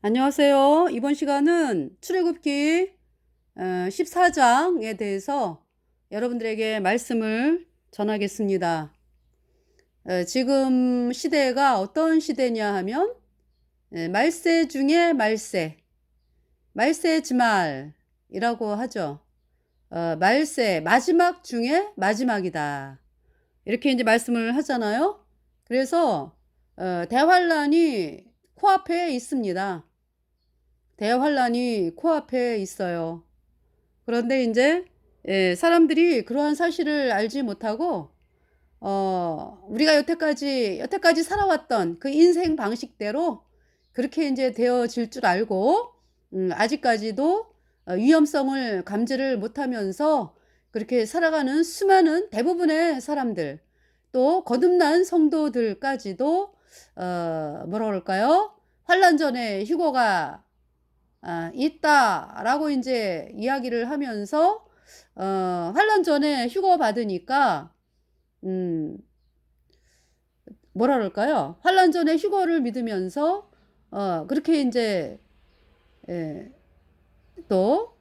안녕하세요. 이번 시간은 출애굽기 14장에 대해서 여러분들에게 말씀을 전하겠습니다. 지금 시대가 어떤 시대냐 하면 말세 중에 말세, 말세지말이라고 하죠. 말세, 마지막 중에 마지막이다. 이렇게 이제 말씀을 하잖아요. 그래서 대환란이 코앞에 있습니다. 대환란이 코앞에 있어요. 그런데 이제 사람들이 그러한 사실을 알지 못하고 우리가 여태까지 살아왔던 그 인생 방식대로 그렇게 이제 되어질 줄 알고 아직까지도 위험성을 감지를 못하면서 그렇게 살아가는 수많은 대부분의 사람들, 또 거듭난 성도들까지도 뭐라 그럴까요? 환란 전에 휴거가 있다라고 이제 이야기를 하면서 환란 전에 휴거 받으니까 음 뭐라 그럴까요? 환란 전에 휴거를 믿으면서 그렇게 인제 예 또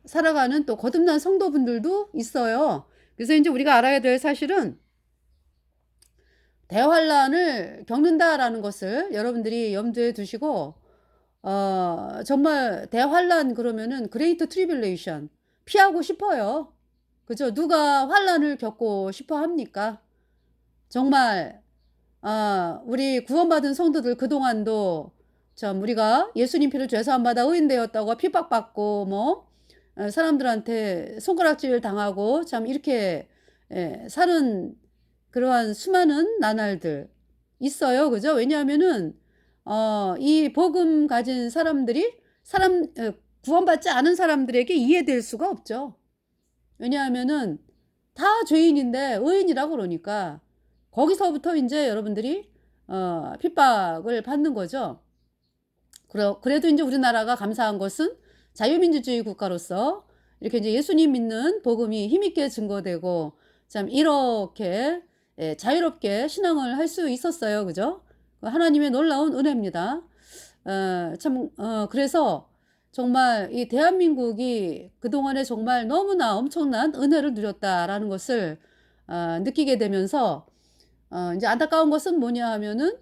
살아가는 또 거듭난 성도분들도 있어요. 그래서 인제 우리가 알아야 될 사실은 '대환란을 겪는다.'라는 것을 여러분들이 염두에 두시고 정말 대환란 그러면은 그레이트 트리뷸레이션 피하고 싶어요. 그죠? 누가 환란을 겪고 싶어 합니까? 정말 우리 구원받은 성도들 그동안도 참 우리가 예수님 피로 죄 사함 받아 의인되었다고 핍박받고 뭐 사람들한테 손가락질 당하고 참 이렇게 사는 그러한 수많은 나날들 있어요. 그죠? 왜냐하면은 이 복음 가진 사람들이 구원받지 않은 사람들에게 이해될 수가 없죠. 왜냐하면은 다 죄인인데 의인이라고 그러니까 거기서부터 인제 여러분들이 핍박을 받는 거죠. 그래도 인제 우리나라가 감사한 것은 자유민주주의 국가로서 이렇게 이제 예수님 믿는 복음이 힘있게 증거되고 참 이렇게 자유롭게 신앙을 할 수 있었어요. 그죠? 그 하나님의 놀라운 은혜입니다. 그래서 정말 이 대한민국이 그동안에 정말 너무나 엄청난 은혜를 누렸다라는 것을 느끼게 되면서 인제 안타까운 것은 뭐냐 하면은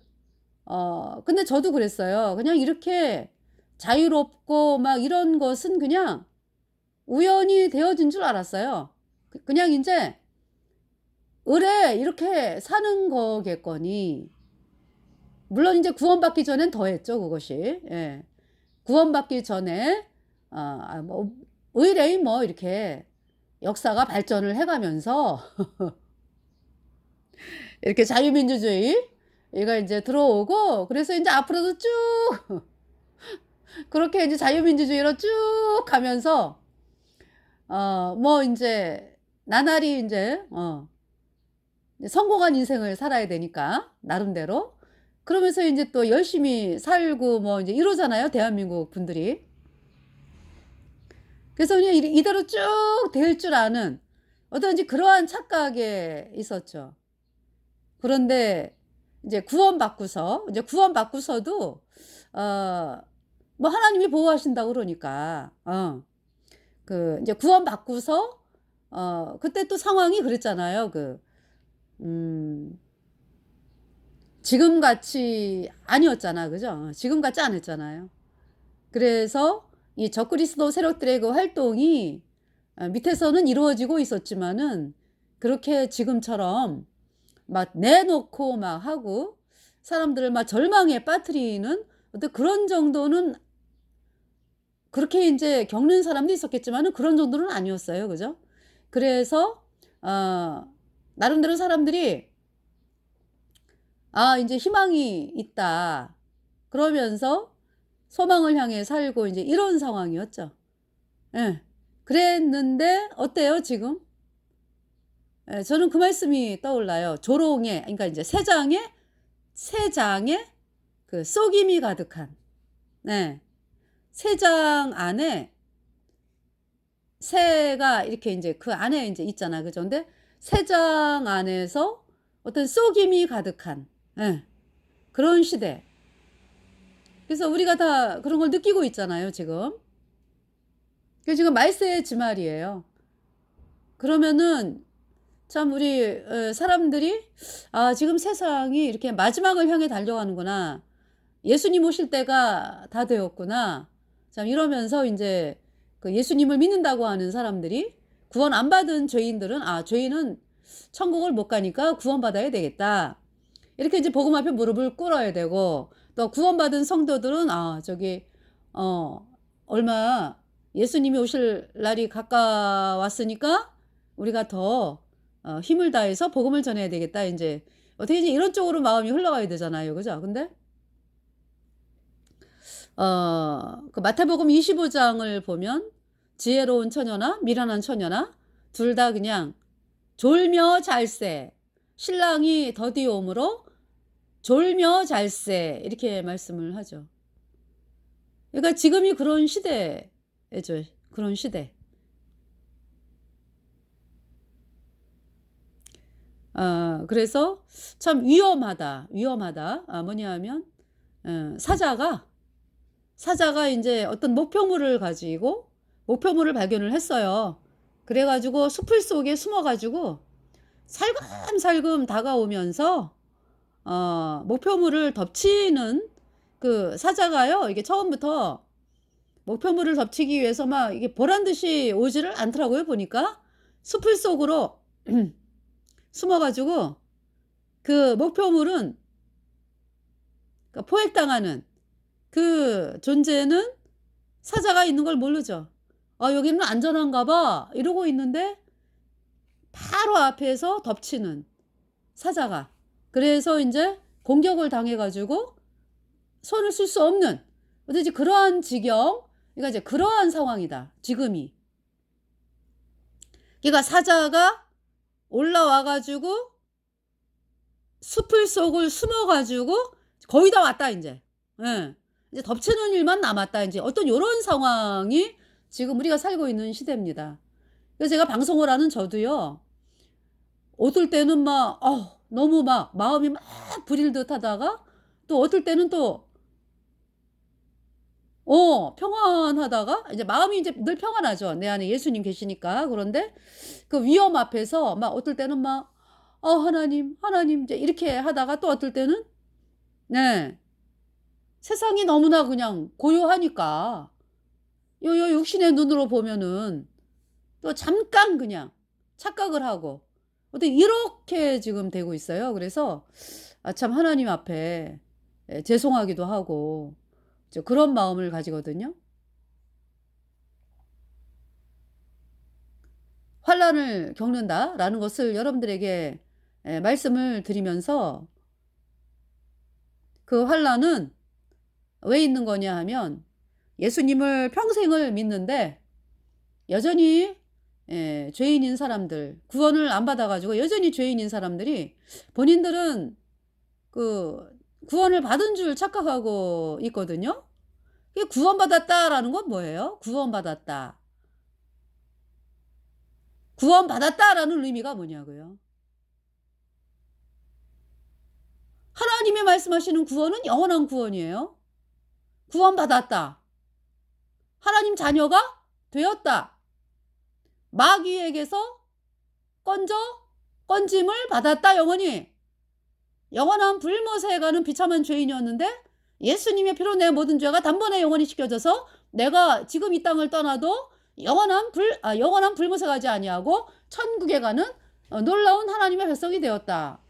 근데 저도 그랬어요. 그냥 이렇게 자유롭고 막 이런 것은 그냥 우연히 되어진 줄 알았어요. 그냥 인제 '의례 이렇게 사는 거겠거니.' 물론 인제 구원받기 전엔 더했죠 그것이. 예. 구원받기 전에 뭐 의례히 뭐 이렇게 역사가 발전을 해 가면서 이렇게 자유민주주의 이가 인제 들어오고 그래서 인제 앞으로도 쭉 그렇게 이제 자유민주주의로 쭉 가면서 뭐 인제 나날이 인제 성공한 인생을 살아야 되니까 나름대로. 그러면서 인제 또 열심히 살고 뭐 인제 이러잖아요 대한민국 분들이. 그래서 그냥 이대로 쭉 될 줄 아는 어떤 이제 그러한 착각에 있었죠. 그런데 이제 구원받고서도 뭐 하나님이 보호하신다고 그러니까 그 인제 구원받고서 그때 또 상황이 그랬잖아요. 음 지금 같이 아니었잖아. 그죠? 지금 같지 않았잖아요. 그래서 이 적그리스도 세력들의 그 활동이 밑에서는 이루어지고 있었지만은 그렇게 지금처럼 막 내놓고 막 하고 사람들을 막 절망에 빠뜨리는 어떤 그런 정도는 그렇게 인제 겪는 사람도 있었겠지만은 그런 정도는 아니었어요. 그죠? 그래서 나름대로 사람들이 '아 인제 희망이 있다.' 그러면서 소망을 향해 살고 인제 이런 상황이었죠. 예. 그랬는데 어때요 지금? 예 저는 그 말씀이 떠올라요. 조롱에 그러니까 인제 새 장에 그 쏙임이 가득한 네. 새 장 안에 새가 이렇게 인제 그 안에 인제 있잖아. 그죠? 근데 새 장 안에서 어떤 쏙임이 가득한 예 그런 시대. 그래서 우리가 다 그런 걸 느끼고 있잖아요, 지금. 그 지금 말세지 말이에요. 그러면은 참 우리 사람들이 '아 지금 세상이 이렇게 마지막을 향해 달려가는구나. 예수님 오실 때가 다 되었구나.' 참 이러면서 인제 그 예수님을 믿는다고 하는 사람들이 구원 안 받은 죄인들은 '아 죄인은 천국을 못 가니까 구원받아야 되겠다.' 이렇게 이제 복음 앞에 무릎을 꿇어야 되고, 또 구원받은 성도들은 '아 저기 어 얼마 예수님이 오실 날이 가까웠으니까 우리가 더 힘을 다해서 복음을 전해야 되겠다.' 인제 어떻게 이제 이런 쪽으로 마음이 흘러가야 되잖아요. 그죠? 근데 그 마태복음 25 장을 보면 지혜로운 처녀나 미련한 처녀나 둘 다 그냥 졸며 잘세, 신랑이 더디오므로 졸며 잘세 이렇게 말씀을 하죠. 그러니까 지금이 그런 시대죠. 그런 시대. 그래서 참 위험하다, 위험하다. 뭐냐 하면 사자가 인제 어떤 목표물을 가지고 목표물을 발견을 했어요. 그래 가지고 숲을 속에 숨어 가지고 살금살금 다가오면서 목표물을 덮치는 그 사자가요. 이게 처음부터 목표물을 덮치기 위해서 막 이게 보란 듯이 오지를 않더라고요, 보니까. 숲을 속으로 숨어 가지고 그 목표물은, 그러니까 포획당하는 그 존재는 사자가 있는 걸 모르죠. '아 여기는 안전한가 봐.' 이러고 있는데 바로 앞에서 덮치는 사자가. 그래서 인제 공격을 당해 가지고 손을 쓸 수 없는 어떤 이제 그러한 지경, 그러니까 이제 그러한 상황이다, 지금이. 그러니까 사자가 올라와 가지고 숲을 속을 숨어 가지고 거의 다 왔다 인제. 예. 이제 덮치는 일만 남았다 인제 어떤 요런 상황이 지금 우리가 살고 있는 시대입니다. 그래서 제가 방송을 하는 저도요. 어떨 때는 막 너무 막 마음이 막 부릴 듯하다가, 또 어떨 때는 또 평안하다가 이제 마음이 이제 늘 평안하죠, 내 안에 예수님 계시니까. 그런데 그 위험 앞에서 막 어떨 때는 막 하나님, 하나님." 이제 이렇게 하다가, 또 어떨 때는 네 세상이 너무나 그냥 고요하니까 요 육신의 눈으로 보면은 또 잠깐 그냥 착각을 하고 어떻게 이렇게 지금 되고 있어요. 그래서 참 하나님 앞에 죄송하기도 하고 그런 마음을 가지거든요. "환난을 겪는다."라는 것을 여러분들에게 말씀을 드리면서, 그 환난은 왜 있는 거냐 하면, 예수님을 평생을 믿는데 여전히 죄인인 사람들, 구원을 안 받아 가지고 여전히 죄인인 사람들이 본인들은 그 구원을 받은 줄 착각하고 있거든요. 이 '구원받았다.'라는 건 뭐예요? 구원받았다. 구원받았다라는 의미가 뭐냐고요. 하나님이 말씀하시는 구원은 영원한 구원이에요. 구원받았다. 하나님 자녀가 되었다. 마귀에게서 건져 건짐을 받았다 영원히. 영원한 불못에 가는 비참한 죄인이었는데 예수님의 피로 내 모든 죄가 단번에 영원히 씻겨져서 내가 지금 이 땅을 떠나도 영원한 불못에 가지 아니하고 천국에 가는 놀라운 하나님의 백성이 되었다.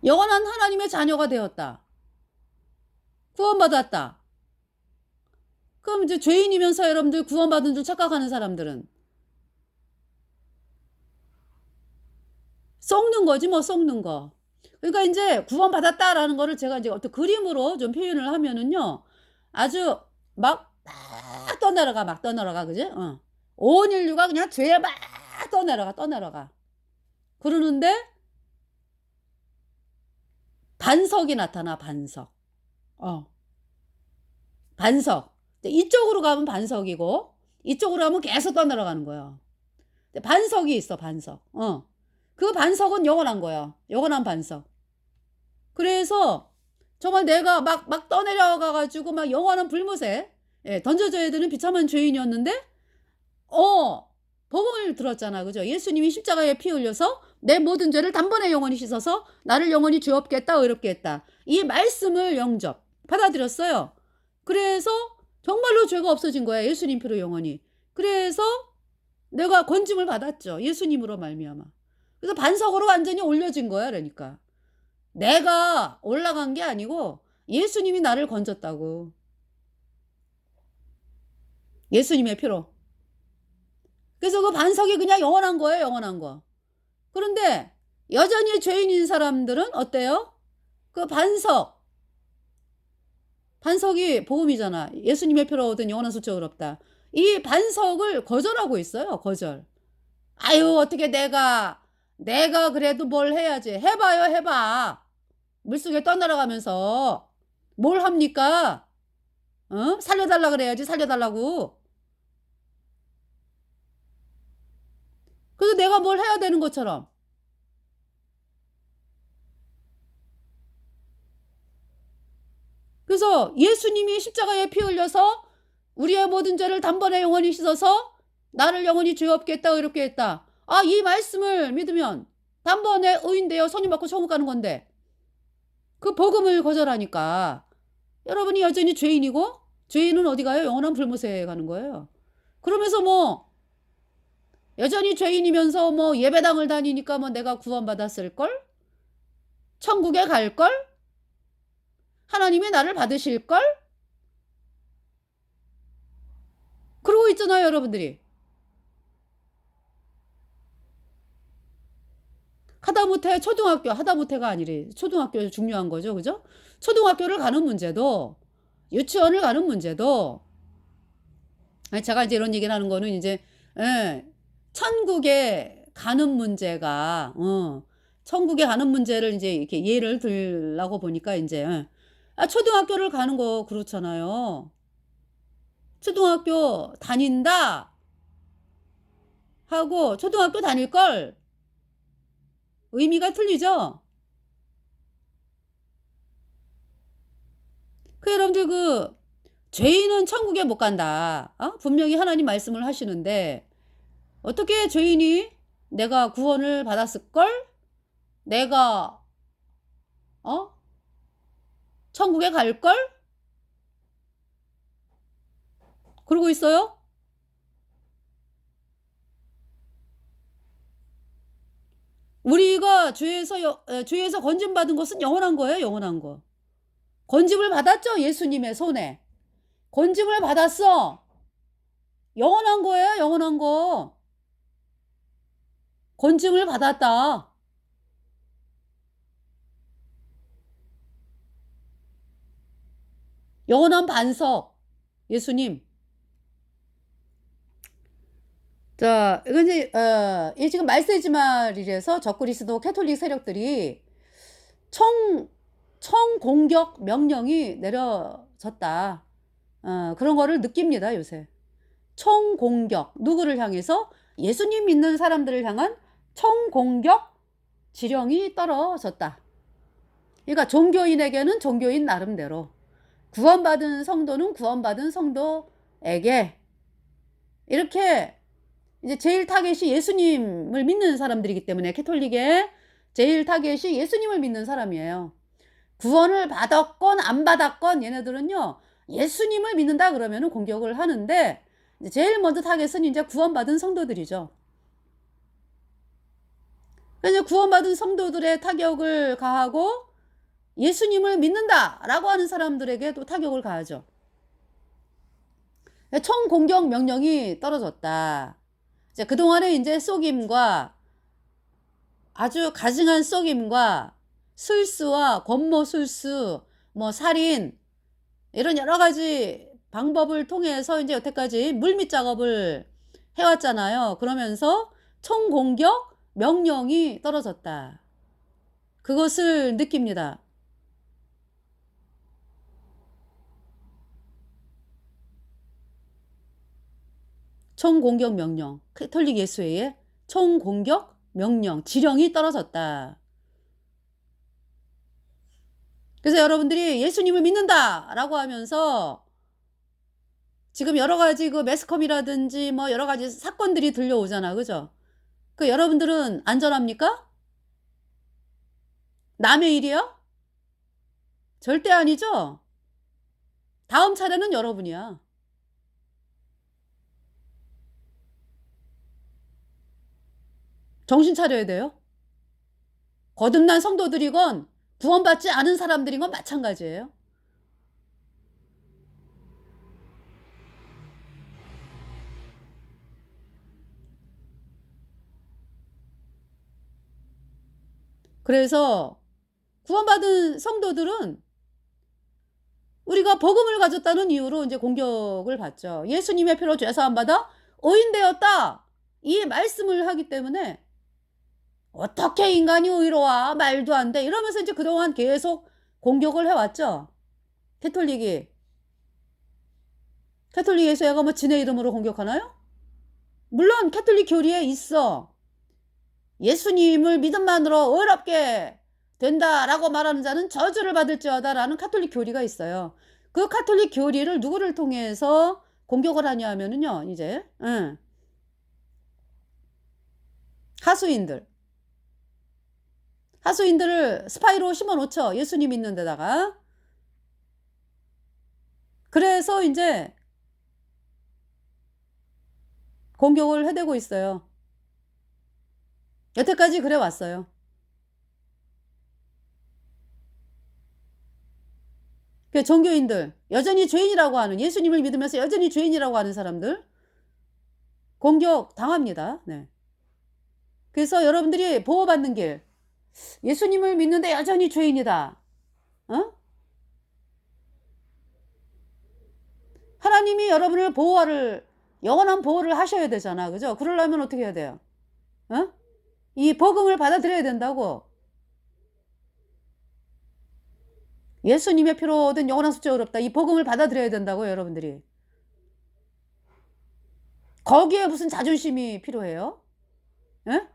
영원한 하나님의 자녀가 되었다. 구원받았다. 그럼 이제 죄인이면서 여러분들 구원받은 줄 착각하는 사람들은 썩는 거지 뭐, 썩는 거. 그러니까 인제 구원받았다라는 거를 제가 이제 어떤 그림으로 좀 표현을 하면은요. 아주 막 떠내려가, 막 떠내려가. 그지? 온 인류가 그냥 죄에 막 떠내려가, 떠내려가. 그러는데 반석이 나타나, 반석. 어. 반석. 이제 이쪽으로 가면 반석이고 이쪽으로 가면 계속 떠내려가는 거예요. 근데 반석이 있어, 반석. 그 반석은 영원한 거야. 영원한 반석. 그래서 정말 내가 막 떠내려가 가지고 막 영원한 불못에 던져져야 되는 비참한 죄인이었는데 복음을 들었잖아. 그죠? 예수님이 십자가에 피 흘려서 내 모든 죄를 단번에 영원히 씻어서 나를 영원히 죄 없게 했다, 의롭게 했다. 이 말씀을 영접 받아들였어요. 그래서 정말로 죄가 없어진 거야. 예수님 피로 영원히. 그래서 내가 건짐을 받았죠. 예수님으로 말미암아. 그래서 반석으로 완전히 올려진 거야. 그러니까 내가 올라간 게 아니고 예수님이 나를 건졌다고. 예수님의 피로. 그래서 그 반석이 그냥 영원한 거예요. 영원한 거. 그런데 여전히 죄인인 사람들은 어때요? 그 반석이 복음이잖아. 예수님의 피로 얻은 영원한 수치 의롭다. 이 반석을 거절하고 있어요. 거절. 아유, 어떻게 내가 그래도 뭘 해야지. 해봐요. 해봐. 물속에 떠날아가면서 뭘 합니까? 살려달라 그래야지. 살려달라고. 그래서 내가 뭘 해야 되는 것처럼. 그래서 예수님이 십자가에 피 흘려서 우리의 모든 죄를 단번에 영원히 씻어서 나를 영원히 죄 없게 했다, 의롭게 했다. 이 말씀을 믿으면 단번에 의인 되어 선임 받고 천국 가는 건데 그 복음을 거절하니까 여러분이 여전히 죄인이고 죄인은 어디 가요? 영원한 불못에 가는 거예요. 그러면서 뭐 여전히 죄인이면서 뭐 예배당을 다니니까 뭐 내가 구원받았을걸? 천국에 갈걸? 하나님이 나를 받으실걸? 그러고 있잖아요, 여러분들이. 하다못해 초등학교, 하다못해가 아니래. 초등학교 중요한 거죠. 그죠? 초등학교를 가는 문제도, 유치원을 가는 문제도, 제가 이제 이런 얘기를 하는 거는 이제, 천국에 가는 문제가, 천국에 가는 문제를 이제 이렇게 예를 들라고 보니까 이제, 초등학교를 가는 거 그렇잖아요. 초등학교 다닌다 하고 초등학교 다닐 걸 의미가 틀리죠? 여러분들 죄인은 천국에 못 간다. 분명히 하나님 말씀을 하시는데 어떻게 죄인이 내가 구원을 받았을걸? 내가 천국에 갈걸? 그러고 있어요? 우리가 죄에서 건짐받은 것은 영원한 거예요. 영원한 거. 건짐을 받았죠. 예수님의 손에. 건짐을 받았어. 영원한 거예요. 영원한 거. 건짐을 받았다. 영원한 반석. 예수님. 자, 이건 이제 이 지금 말세지 말이라서 적그리스도 캐톨릭 세력들이 총공격 명령이 내려졌다. 그런 거를 느낍니다, 요새. 총공격. 누구를 향해서? 예수님 믿는 사람들을 향한 총공격 지령이 떨어졌다. 그러니까 종교인에게는 종교인 나름대로, 구원받은 성도는 구원받은 성도에게 이렇게 이제 제일 타겟이 예수님을 믿는 사람들이기 때문에 캐톨릭의 제일 타겟이 예수님을 믿는 사람이에요. 구원을 받았건 안 받았건 얘네들은요, 예수님을 믿는다 그러면은 공격을 하는데 제일 먼저 타겟은 이제 구원받은 성도들이죠. 그래서 구원받은 성도들의 타격을 가하고 예수님을 믿는다라고 하는 사람들에게도 타격을 가하죠. 총공격 명령이 떨어졌다. 이제 그동안에 이제 속임과 아주 가증한 속임과 술수와 권모술수, 뭐 살인 이런 여러 가지 방법을 통해서 이제 여태까지 물밑 작업을 해왔잖아요. 그러면서 총공격 명령이 떨어졌다. 그것을 느낍니다. 총공격 명령, 캐톨릭 예수회의 총공격 명령, 지령이 떨어졌다. 그래서 여러분들이 예수님을 믿는다라고 하면서 지금 여러 가지 그 매스컴이라든지 뭐 여러 가지 사건들이 들려오잖아. 그죠? 그 여러분들은 안전합니까? 남의 일이요? 절대 아니죠? 다음 차례는 여러분이야. 정신 차려야 돼요. 거듭난 성도들이건 구원받지 않은 사람들인 건 마찬가지예요. 그래서 구원받은 성도들은 우리가 복음을 가졌다는 이유로 이제 공격을 받죠. 예수님의 피로 죄사함 받아 의인되었다. 이 말씀을 하기 때문에 어떻게 인간이 의로워? 말도 안 돼. 이러면서 이제 그동안 계속 공격을 해왔죠. 캐톨릭이. 캐톨릭 예수회가 뭐 진의 이름으로 공격하나요? 물론 캐톨릭 교리에 있어. 예수님을 믿음만으로 의롭게 된다라고 말하는 자는 저주를 받을지어다라는 카톨릭 교리가 있어요. 그 카톨릭 교리를 누구를 통해서 공격을 하냐 하면은요, 이제, 하수인들. 하수인들을 스파이로 심어 놓죠. 예수님 있는 데다가. 그래서 이제 공격을 해대고 있어요. 여태까지 그래 왔어요. 그 종교인들, 여전히 죄인이라고 하는, 예수님을 믿으면서 여전히 죄인이라고 하는 사람들 공격 당합니다. 네. 그래서 여러분들이 보호받는 길, 예수님을 믿는데 여전히 죄인이다. 어? 하나님이 여러분을 영원한 보호를 하셔야 되잖아. 그죠? 그러려면 어떻게 해야 돼요? 어? 이 복음을 받아들여야 된다고. 예수님의 피로 얻은 영원한 숫자가 없다. 이 복음을 받아들여야 된다고, 여러분들이. 거기에 무슨 자존심이 필요해요? 예?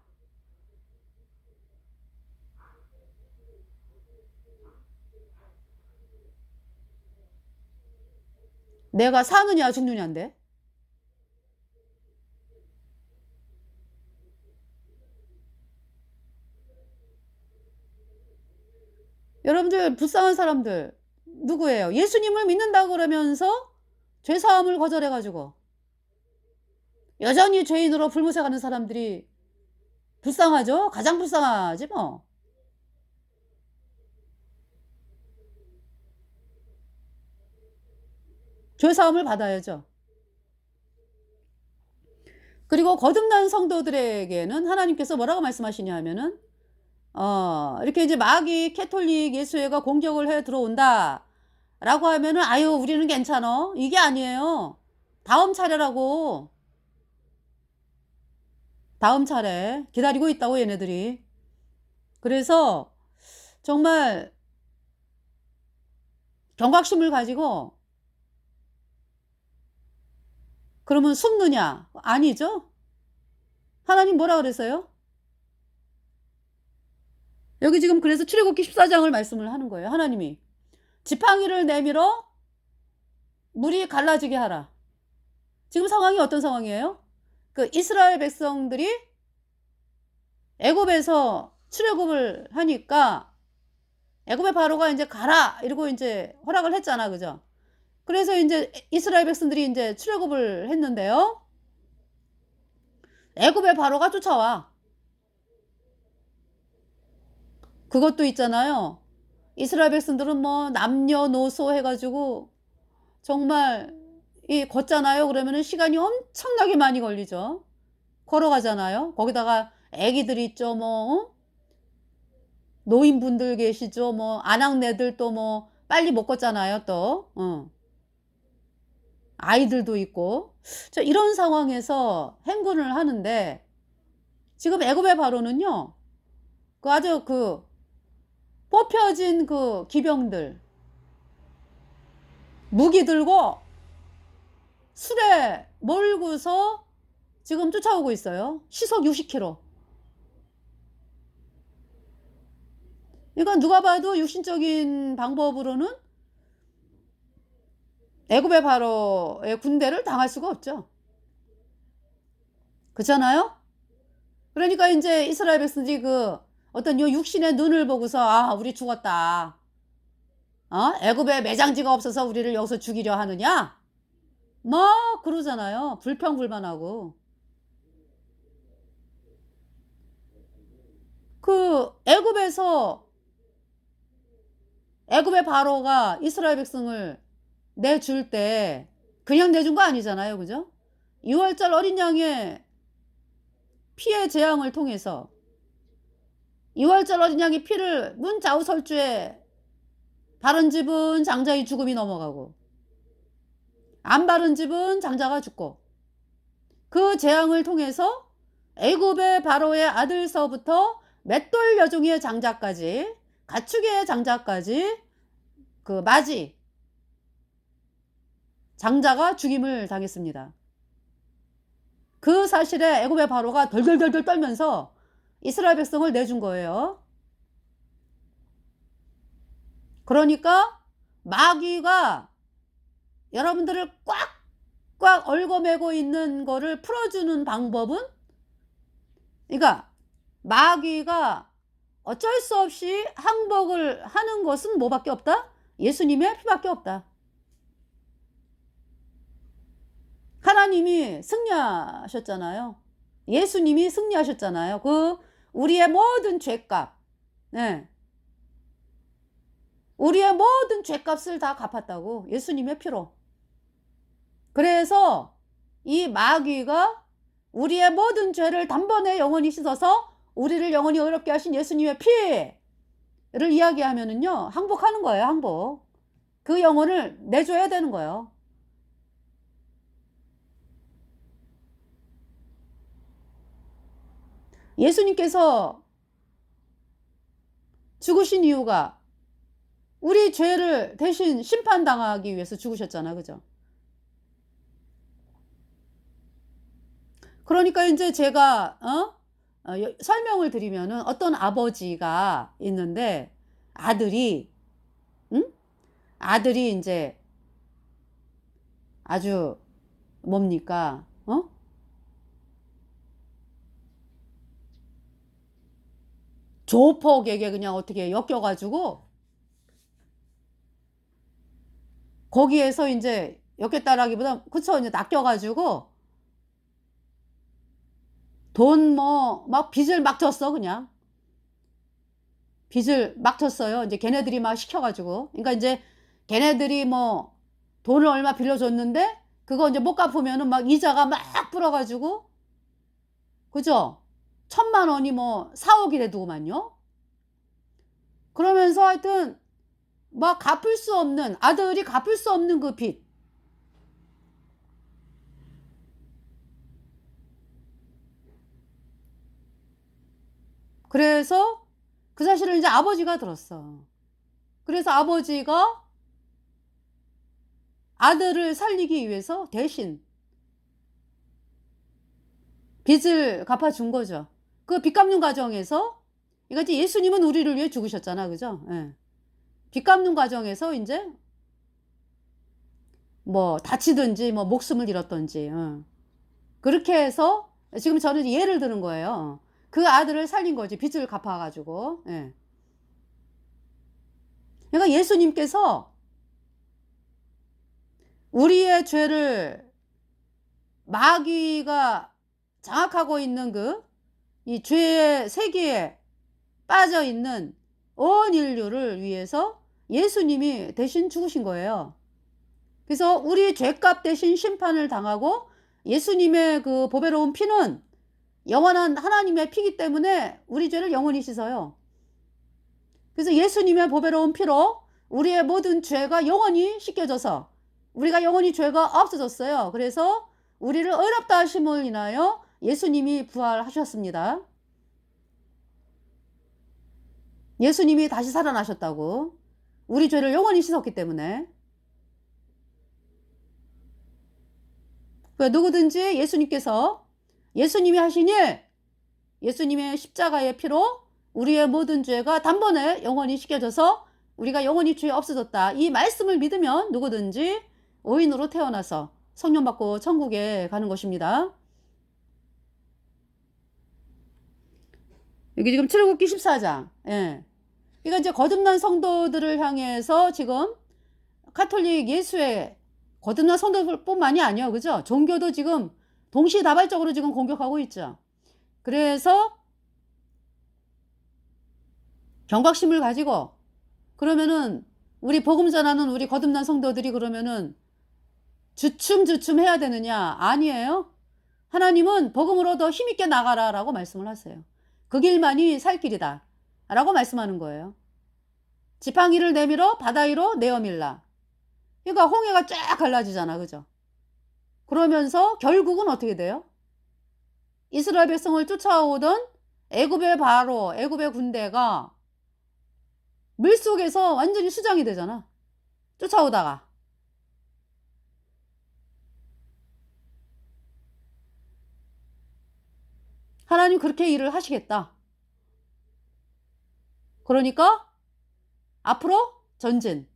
내가 사느냐 죽느냐인데. 여러분들 불쌍한 사람들 누구예요? 예수님을 믿는다고 그러면서 죄사함을 거절해가지고 여전히 죄인으로 불무색하는 사람들이 불쌍하죠? 가장 불쌍하지 뭐. 죄사함을 받아야죠. 그리고 거듭난 성도들에게는 하나님께서 뭐라고 말씀하시냐 하면은 이렇게 이제 마귀 캐톨릭 예수회가 공격을 해 들어온다 라고 하면은 아유 우리는 괜찮어. 이게 아니에요. 다음 차례라고. 다음 차례 기다리고 있다고 얘네들이. 그래서 정말 경각심을 가지고 그러면 숨느냐? 아니죠. 하나님 뭐라 그랬어요? 여기 지금 그래서 출애굽기 14장을 말씀을 하는 거예요. 하나님이 지팡이를 내밀어 물이 갈라지게 하라. 지금 상황이 어떤 상황이에요? 그 이스라엘 백성들이 애굽에서 출애굽을 하니까 애굽의 바로가 이제 가라 이러고 이제 허락을 했잖아. 그죠? 그래서 이제 이스라엘 백성들이 이제 출애굽을 했는데요. 애굽의 바로가 쫓아와. 그것도 있잖아요. 이스라엘 백성들은 뭐 남녀노소 해가지고 정말 이 걷잖아요. 그러면은 시간이 엄청나게 많이 걸리죠. 걸어가잖아요. 거기다가 애기들 있죠. 뭐 노인분들 계시죠. 뭐 아낙네들 또 뭐 빨리 못 걷잖아요. 또 아이들도 있고. 자, 이런 상황에서 행군을 하는데 지금 애굽의 바로는요. 그 아주 그 뽑혀진 그 기병들 무기 들고 술에 몰고서 지금 쫓아오고 있어요. 시속 60km. 그러니까 누가 봐도 육신적인 방법으로는 애굽의 바로의 군대를 당할 수가 없죠. 그렇잖아요? 그러니까 이제 이스라엘 백성들이 그 어떤 요 육신의 눈을 보고서 아, 우리 죽었다. 애굽에 매장지가 없어서 우리를 여기서 죽이려 하느냐? 막 그러잖아요. 불평불만하고. 그 애굽의 바로가 이스라엘 백성을 내줄 때 그냥 내준 거 아니잖아요. 그죠? 6월절 어린 양의 피의 재앙을 통해서 6월절 어린 양의 피를 문 좌우설주에 바른 집은 장자의 죽음이 넘어가고 안 바른 집은 장자가 죽고 그 재앙을 통해서 애굽의 바로의 아들서부터 맷돌 여종의 장자까지 가축의 장자까지 그 맞이 장자가 죽임을 당했습니다. 그 사실에 애굽의 바로가 덜덜덜덜 떨면서 이스라엘 백성을 내준 거예요. 그러니까 마귀가 여러분들을 꽉꽉 얽어매고 있는 거를 풀어주는 방법은, 그러니까 마귀가 어쩔 수 없이 항복을 하는 것은 뭐밖에 없다? 예수님의 피밖에 없다. 하나님이 승리하셨잖아요. 예수님이 승리하셨잖아요. 그 우리의 모든 죄값, 네, 우리의 모든 죄값을 다 갚았다고, 예수님의 피로. 그래서 이 마귀가 우리의 모든 죄를 단번에 영원히 씻어서 우리를 영원히 어렵게 하신 예수님의 피를 이야기하면은요, 항복하는 거예요. 항복. 그 영혼을 내줘야 되는 거예요. 예수님께서 죽으신 이유가 우리 죄를 대신 심판당하기 위해서 죽으셨잖아. 그죠? 그러니까 이제 제가 설명을 드리면은 어떤 아버지가 있는데 아들이 아들이 이제 아주 뭡니까? 조폭에게 그냥 어떻게 엮여가지고 거기에서 이제 엮였다라기보다 그쵸, 이제 낚여가지고 돈 뭐 막 빚을 막 졌어. 그냥 빚을 막 졌어요. 이제 걔네들이 막 시켜가지고. 그러니까 이제 걔네들이 뭐 돈을 얼마 빌려줬는데 그거 이제 못 갚으면은 막 이자가 막 불어가지고, 그죠? 1,000만 원이 뭐 4억이 되더구만요. 그러면서 하여튼 막 갚을 수 없는, 아들이 갚을 수 없는 그 빚. 그래서 그 사실을 이제 아버지가 들었어. 그래서 아버지가 아들을 살리기 위해서 대신 빚을 갚아준 거죠. 그 빚 갚는 과정에서, 이거지, 예수님은 우리를 위해 죽으셨잖아. 그죠? 예. 빚 갚는 과정에서 이제 뭐 다치든지 뭐 목숨을 잃었든지, 그렇게 해서 지금 저는 예를 드는 거예요. 그 아들을 살린 거지. 빚을 갚아가지고. 예. 그러니까 예수님께서 우리의 죄를, 마귀가 장악하고 있는 이 죄의 세계에 빠져 있는 온 인류를 위해서 예수님이 대신 죽으신 거예요. 그래서 우리 죄값 대신 심판을 당하고 예수님의 그 보배로운 피는 영원한 하나님의 피기 때문에 우리 죄를 영원히 씻어요. 그래서 예수님의 보배로운 피로 우리의 모든 죄가 영원히 씻겨져서 우리가 영원히 죄가 없어졌어요. 그래서 우리를 어렵다 하심을 인하여 예수님이 부활하셨습니다. 예수님이 다시 살아나셨다고. 우리 죄를 영원히 씻었기 때문에. 누구든지 예수님께서 예수님이 하신 일, 예수님의 십자가의 피로 우리의 모든 죄가 단번에 영원히 씻겨져서 우리가 영원히 죄 없어졌다. 이 말씀을 믿으면 누구든지 의인으로 태어나서 성령 받고 천국에 가는 것입니다. 여기 지금 출애굽기 14장. 예. 그러니까 이제 거듭난 성도들을 향해서 지금 카톨릭 예수의 거듭난 성도들뿐만이 아니에요. 그죠? 종교도 지금 동시다발적으로 지금 공격하고 있죠. 그래서 경각심을 가지고 그러면은 우리 복음 전하는 우리 거듭난 성도들이 그러면은 주춤주춤 해야 되느냐? 아니에요. 하나님은 복음으로 더 힘있게 나가라 라고 말씀을 하세요. 그 길만이 살 길이다 라고 말씀하는 거예요. 지팡이를 내밀어 바다 위로 내어밀라. 그러니까 홍해가 쫙 갈라지잖아. 그죠? 그러면서 결국은 어떻게 돼요? 이스라엘 백성을 쫓아오던 애굽의 바로 애굽의 군대가 물속에서 완전히 수장이 되잖아. 쫓아오다가. 하나님 그렇게 일을 하시겠다. 그러니까 앞으로 전진을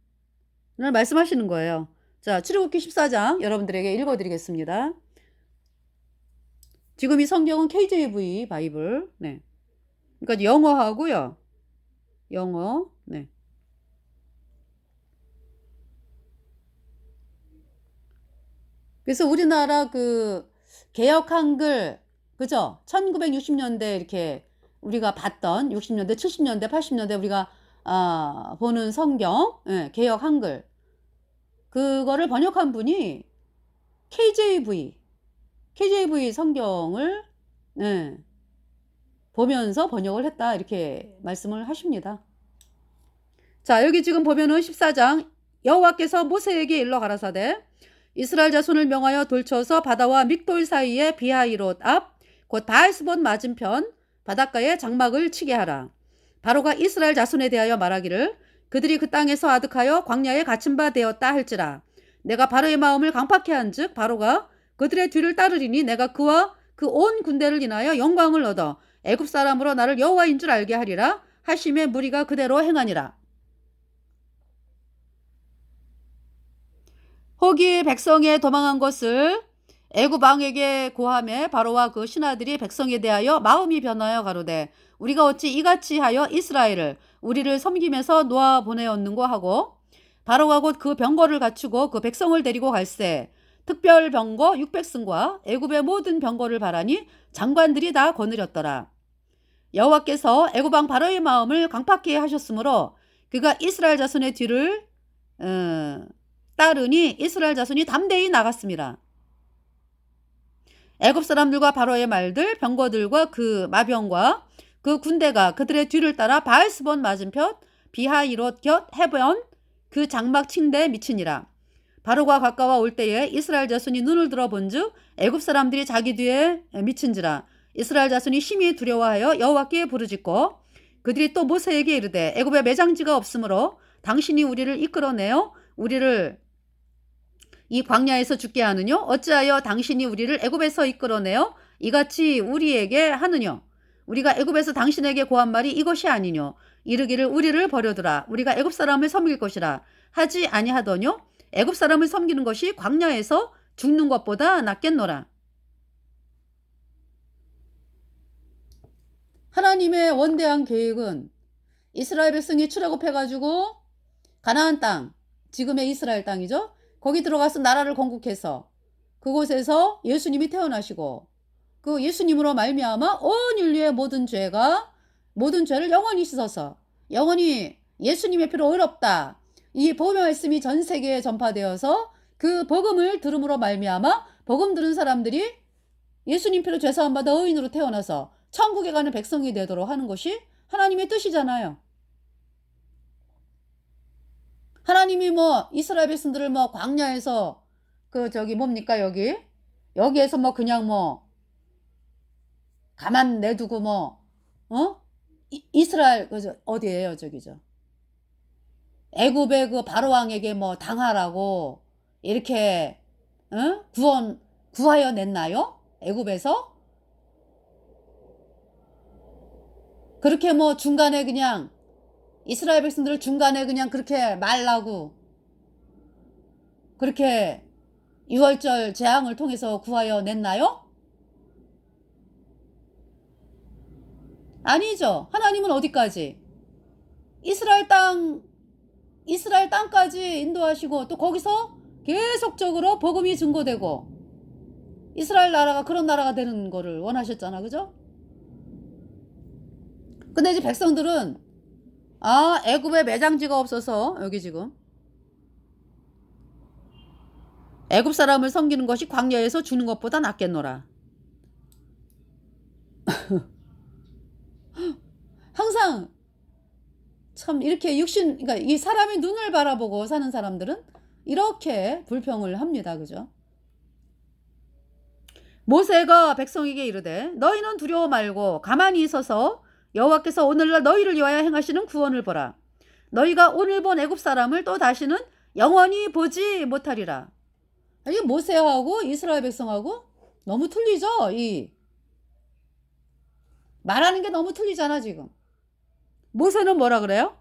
말씀하시는 거예요. 자, 출애굽기 14장 여러분들에게 읽어드리겠습니다. 지금 이 성경은 KJV 바이블. 네. 그러니까 영어하고요. 영어. 네. 그래서 우리나라 그 개역 한글, 그죠? 1960년대 이렇게 우리가 봤던 60년대, 70년대, 80년대 우리가 보는 성경, 예, 개역 한글. 그거를 번역한 분이 KJV 성경을 예, 보면서 번역을 했다 이렇게 말씀을 하십니다. 자, 여기 지금 보면은 14장 여호와께서 모세에게 일러 가라사대 이스라엘 자손을 명하여 돌쳐서 바다와 믹돌 사이에 비하이롯 앞 곧 바알스본 맞은편 바닷가에 장막을 치게 하라. 바로가 이스라엘 자손에 대하여 말하기를 그들이 그 땅에서 아득하여 광야에 갇힌 바 되었다 할지라. 내가 바로의 마음을 강팍해 한즉 바로가 그들의 뒤를 따르리니 내가 그와 그 온 군대를 인하여 영광을 얻어 애굽 사람으로 나를 여호와인 줄 알게 하리라 하심에 무리가 그대로 행하니라. 혹이 백성에 도망한 것을 애굽 왕에게 고하매 바로와 그 신하들이 백성에 대하여 마음이 변하여 가로되 우리가 어찌 이같이 하여 이스라엘을 우리를 섬기면서 놓아 보내었는고 하고 바로가 곧 그 병거를 갖추고 그 백성을 데리고 갈새 특별 병거 600승과 애굽의 모든 병거를 바라니 장관들이 다 거느렸더라. 여호와께서 애굽 왕 바로의 마음을 강팍케 하셨으므로 그가 이스라엘 자손의 뒤를 따르니 이스라엘 자손이 담대히 나갔습니다. 애굽 사람들과 바로의 말들 병거들과 그 마병과 그 군대가 그들의 뒤를 따라 바알스본 맞은편 비하이롯 곁 해변 그 장막 층대에 미치니라. 바로가 가까워 올 때에 이스라엘 자손이 눈을 들어 본즉 애굽 사람들이 자기 뒤에 미친지라. 이스라엘 자손이 심히 두려워하여 여호와께 부르짖고 그들이 또 모세에게 이르되 애굽에 매장지가 없으므로 당신이 우리를 이끌어내어 우리를 이 광야에서 죽게 하느뇨? 어찌하여 당신이 우리를 애굽에서 이끌어내어 이같이 우리에게 하느뇨? 우리가 애굽에서 당신에게 고한 말이 이것이 아니뇨? 이르기를 우리를 버려두라. 우리가 애굽 사람을 섬길 것이라 하지 아니하더뇨? 애굽 사람을 섬기는 것이 광야에서 죽는 것보다 낫겠노라. 하나님의 원대한 계획은 이스라엘 백성이 출애굽해가지고 가나안 땅, 지금의 이스라엘 땅이죠. 거기 들어가서 나라를 건국해서 그곳에서 예수님이 태어나시고 그 예수님으로 말미암아 온 인류의 모든 죄를 영원히 씻어서 영원히 예수님의 피로 의롭다. 이 복음의 말씀이 전 세계에 전파되어서 그 복음을 들음으로 말미암아 복음 들은 사람들이 예수님 피로 죄사함 받아 의인으로 태어나서 천국에 가는 백성이 되도록 하는 것이 하나님의 뜻이잖아요. 하나님이 뭐 이스라엘 백성들을 뭐 광야에서 그 저기 뭡니까 여기에서 뭐 그냥 뭐 가만 내두고 뭐 이스라엘 그저 어디예요 저기죠 애굽의 그 바로 왕에게 뭐 당하라고 이렇게 구하여 냈나요? 애굽에서 그렇게 뭐 중간에 그냥 이스라엘 백성들을 중간에 그냥 그렇게 말라고 그렇게 유월절 재앙을 통해서 구하여 냈나요? 아니죠. 하나님은 어디까지? 이스라엘 땅, 이스라엘 땅까지 인도하시고 또 거기서 계속적으로 복음이 증거되고 이스라엘 나라가 그런 나라가 되는 거를 원하셨잖아. 그죠? 근데 이제 백성들은 애굽에 매장지가 없어서 여기 지금 애굽 사람을 섬기는 것이 광야에서 주는 것보다 낫겠노라. 항상 참 이렇게 그러니까 이 사람의 눈을 바라보고 사는 사람들은 이렇게 불평을 합니다. 그죠? 모세가 백성에게 이르되 너희는 두려워 말고 가만히 있어서 여호와께서 오늘날 너희를 위하여 행하시는 구원을 보라. 너희가 오늘 본 애굽 사람을 또 다시는 영원히 보지 못하리라. 이게 모세하고 이스라엘 백성하고 너무 틀리죠? 이 말하는 게 너무 틀리잖아 지금. 모세는 뭐라 그래요?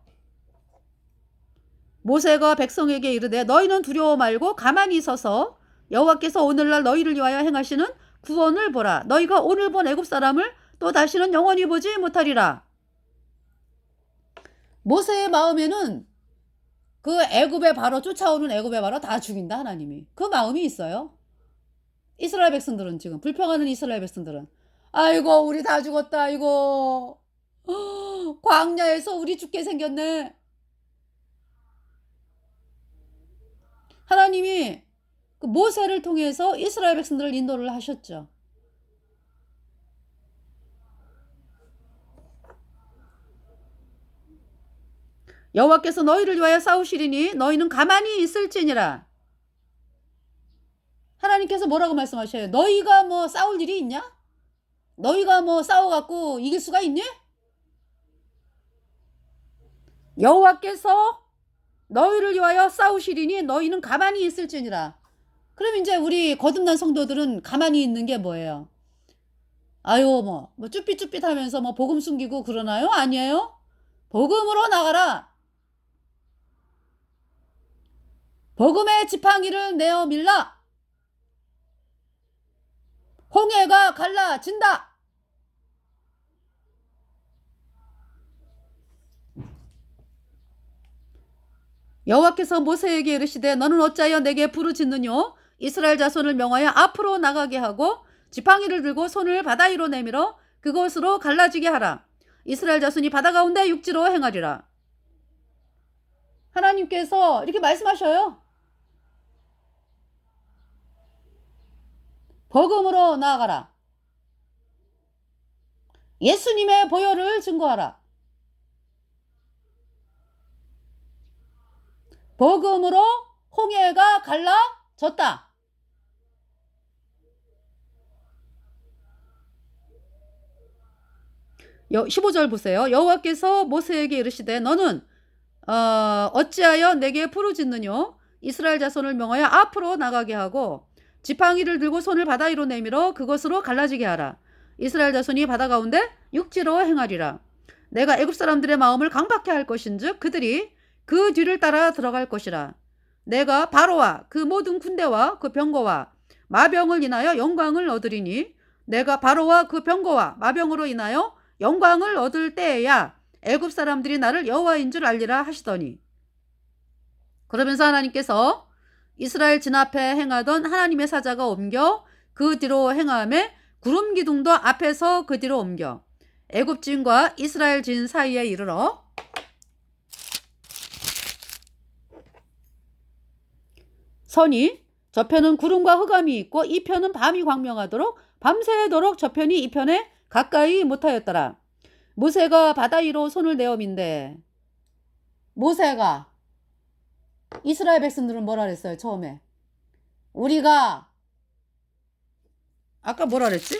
모세가 백성에게 이르되 너희는 두려워 말고 가만히 있어서 여호와께서 오늘날 너희를 위하여 행하시는 구원을 보라. 너희가 오늘 본 애굽 사람을 또 다시는 영원히 보지 못하리라. 모세의 마음에는 그 애굽에 바로 쫓아오는 애굽에 바로 다 죽인다 하나님이. 그 마음이 있어요. 이스라엘 백성들은 지금 불평하는 이스라엘 백성들은 아이고 우리 다 죽었다 이거 광야에서 우리 죽게 생겼네. 하나님이 그 모세를 통해서 이스라엘 백성들을 인도를 하셨죠. 여호와께서 너희를 위하여 싸우시리니 너희는 가만히 있을지니라. 하나님께서 뭐라고 말씀하셔요? 너희가 뭐 싸울 일이 있냐? 너희가 뭐 싸워갖고 이길 수가 있니? 여호와께서 너희를 위하여 싸우시리니 너희는 가만히 있을지니라. 그럼 이제 우리 거듭난 성도들은 가만히 있는 게 뭐예요? 아유 뭐 쭈삣쭈삣 하면서 뭐 복음 숨기고 그러나요? 아니에요. 복음으로 나가라. 복음의 지팡이를 내어 밀라. 홍해가 갈라진다. 여호와께서 모세에게 이르시되 너는 어찌하여 내게 부르짖느뇨? 이스라엘 자손을 명하여 앞으로 나가게 하고 지팡이를 들고 손을 바다 위로 내밀어 그것으로 갈라지게 하라. 이스라엘 자손이 바다 가운데 육지로 행하리라. 하나님께서 이렇게 말씀하셔요. 복음으로 나아가라. 예수님의 보혈을 증거하라. 복음으로 홍해가 갈라졌다. 여 15절 보세요. 여호와께서 모세에게 이르시되 너는 어찌하여 내게 부르짖느뇨? 이스라엘 자손을 명하여 앞으로 나가게 하고 지팡이를 들고 손을 바다 위로 내밀어 그것으로 갈라지게 하라. 이스라엘 자손이 바다 가운데 육지로 행하리라. 내가 애굽 사람들의 마음을 강박케 할 것인즉 그들이 그 뒤를 따라 들어갈 것이라. 내가 바로와 그 모든 군대와 그 병거와 마병을 인하여 영광을 얻으리니 내가 바로와 그 병거와 마병으로 인하여 영광을 얻을 때에야 애굽 사람들이 나를 여호와인 줄 알리라 하시더니. 그러면서 하나님께서 이스라엘 진 앞에 행하던 하나님의 사자가 옮겨 그 뒤로 행하매 구름 기둥도 앞에서 그 뒤로 옮겨 애굽 진과 이스라엘 진 사이에 이르러 서니 저편은 구름과 흑암이 있고 이 편은 밤이 광명하도록 밤새도록 저편이 이 편에 가까이 못하였더라. 모세가 바다 위로 손을 내어 민대. 모세가 이스라엘 백성들은 뭐라 그랬어요? 처음에 우리가 아까 뭐라 그랬지?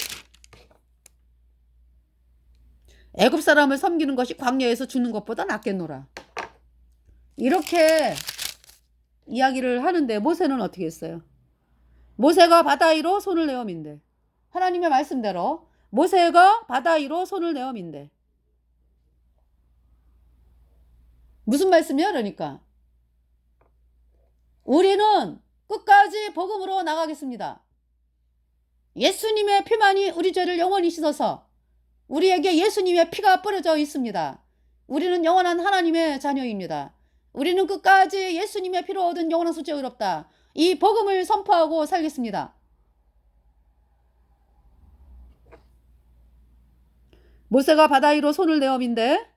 애굽 사람을 섬기는 것이 광야에서 죽는 것보다 낫겠노라. 이렇게 이야기를 하는데 모세는 어떻게 했어요? 모세가 바다 위로 손을 내어 민대. 하나님의 말씀대로 모세가 바다 위로 손을 내어 민대. 무슨 말씀이야? 그러니까 우리는 끝까지 복음으로 나가겠습니다. 예수님의 피만이 우리 죄를 영원히 씻어서 우리에게 예수님의 피가 뿌려져 있습니다. 우리는 영원한 하나님의 자녀입니다. 우리는 끝까지 예수님의 피로 얻은 영원한 속죄 의롭다. 이 복음을 선포하고 살겠습니다. 모세가 바다 위로 손을 내어민데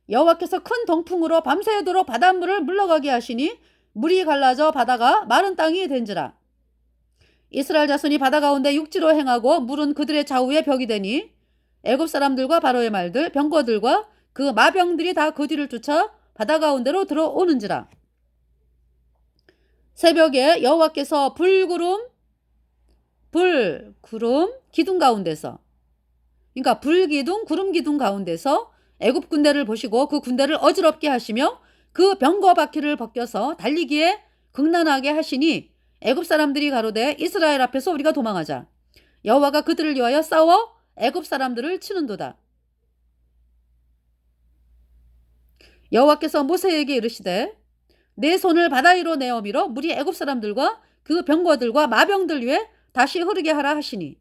여호와께서 큰 동풍으로 밤새도록 바닷물을 물러가게 하시니 물이 갈라져 바다가 마른 땅이 된지라. 이스라엘 자손이 바다 가운데 육지로 행하고 물은 그들의 좌우에 벽이 되니 애굽 사람들과 바로의 말들 병거들과 그 마병들이 다 그 뒤를 쫓아 바다 가운데로 들어오는지라. 새벽에 여호와께서 불구름 기둥 가운데서, 그러니까 불기둥 구름 기둥 가운데서 애굽 군대를 보시고 그 군대를 어지럽게 하시며 그 병거 바퀴를 벗겨서 달리기에 극난하게 하시니 애굽 사람들이 가로되 이스라엘 앞에서 우리가 도망하자. 여호와가 그들을 위하여 싸워 애굽 사람들을 치는도다. 여호와께서 모세에게 이르시되 내 손을 바다 위로 내어 밀어 물이 애굽 사람들과 그 병거들과 마병들 위에 다시 흐르게 하라 하시니.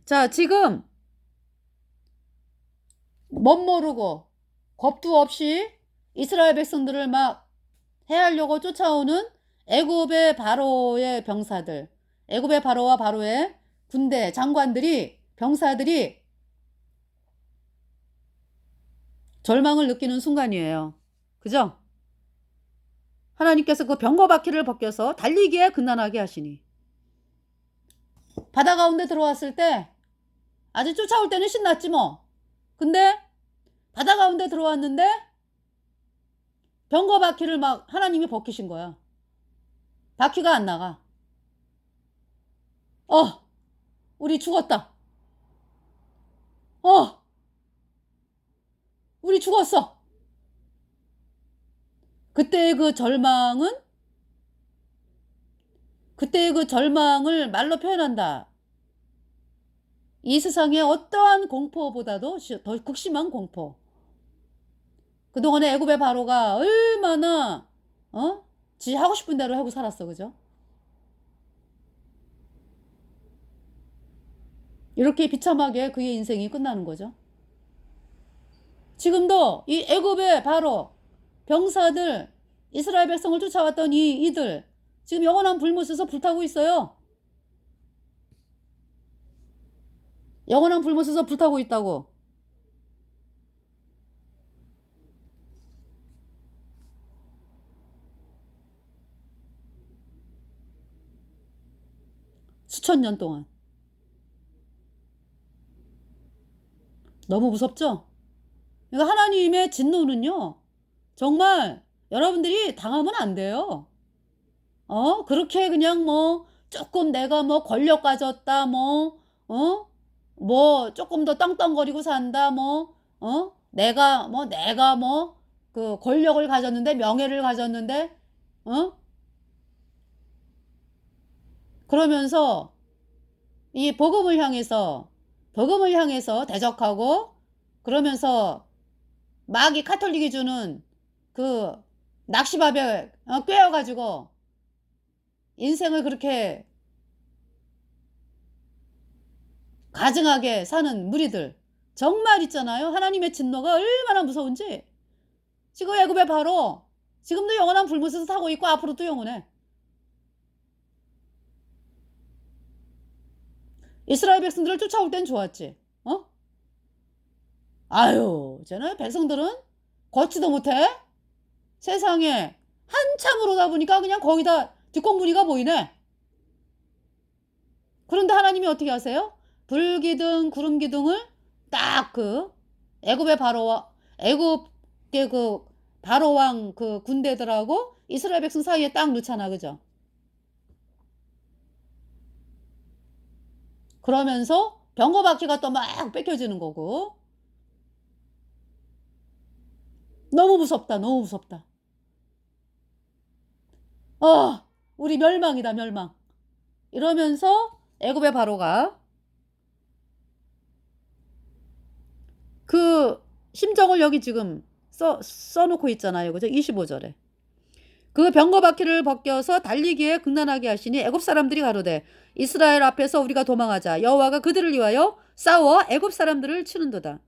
자, 지금 멋모르고 겁도 없이 이스라엘 백성들을 막 해하려고 쫓아오는 애굽의 바로의 병사들, 애굽의 바로와 바로의 군대 장관들이, 병사들이 절망을 느끼는 순간이에요. 그죠? 하나님께서 그 병거 바퀴를 벗겨서 달리기에 극난하게 하시니. 바다 가운데 들어왔을 때 아직 쫓아올 때는 신났지 뭐. 근데 바다 가운데 들어왔는데 병거 바퀴를 막 하나님이 벗기신 거야. 바퀴가 안 나가. 우리 죽었다. 우리 죽었어. 그때의 그 절망을 말로 표현한다. 이 세상의 어떠한 공포보다도 더 극심한 공포. 그동안에 애굽의 바로가 얼마나 지 하고 싶은 대로 하고 살았어. 그죠? 이렇게 비참하게 그의 인생이 끝나는 거죠. 지금도 이 애굽의 바로 병사들, 이스라엘 백성을 쫓아왔던 이들 지금 영원한 불못에서 불타고 있어요. 영원한 불못에서 불타고 있다고. 수천 년 동안. 너무 무섭죠? 그러니까 하나님의 진노는요, 정말 여러분들이 당하면 안 돼요. 그렇게 그냥 뭐 조금 내가 뭐 권력 가졌다, 뭐 조금 더 떵떵거리고 산다, 내가 그 권력을 가졌는데, 명예를 가졌는데, 그러면서 이 복음을 향해서 대적하고, 그러면서 마귀 카톨릭이 주는 그 낚시밥에 꿰어가지고 인생을 그렇게 가증하게 사는 무리들 정말 있잖아요. 하나님의 진노가 얼마나 무서운지. 지금 애굽의 바로 지금도 영원한 불못에서 타고 있고 앞으로도 영원해. 이스라엘 백성들을 쫓아올 땐 좋았지. 아유, 쟤네 백성들은 걷지도 못해. 세상에 한참을 오다 보니까 그냥 거기다 뒷공무니가 보이네. 그런데 하나님이 어떻게 하세요? 불기둥 구름기둥을 딱 그 애굽의 그 바로왕 그 군대들하고 이스라엘 백성 사이에 딱 넣잖아. 그죠? 그러면서 병거 바퀴가 또 막 뺏겨지는 거고. 너무 무섭다. 너무 무섭다. 우리 멸망이다. 멸망. 이러면서 애굽의 바로가 그 심정을 여기 지금 써놓고 있잖아요. 그죠? 25절에. 그 병거바퀴를 벗겨서 달리기에 극난하게 하시니 애굽 사람들이 가로되 이스라엘 앞에서 우리가 도망하자. 여호와가 그들을 위하여 싸워 애굽 사람들을 치는도다.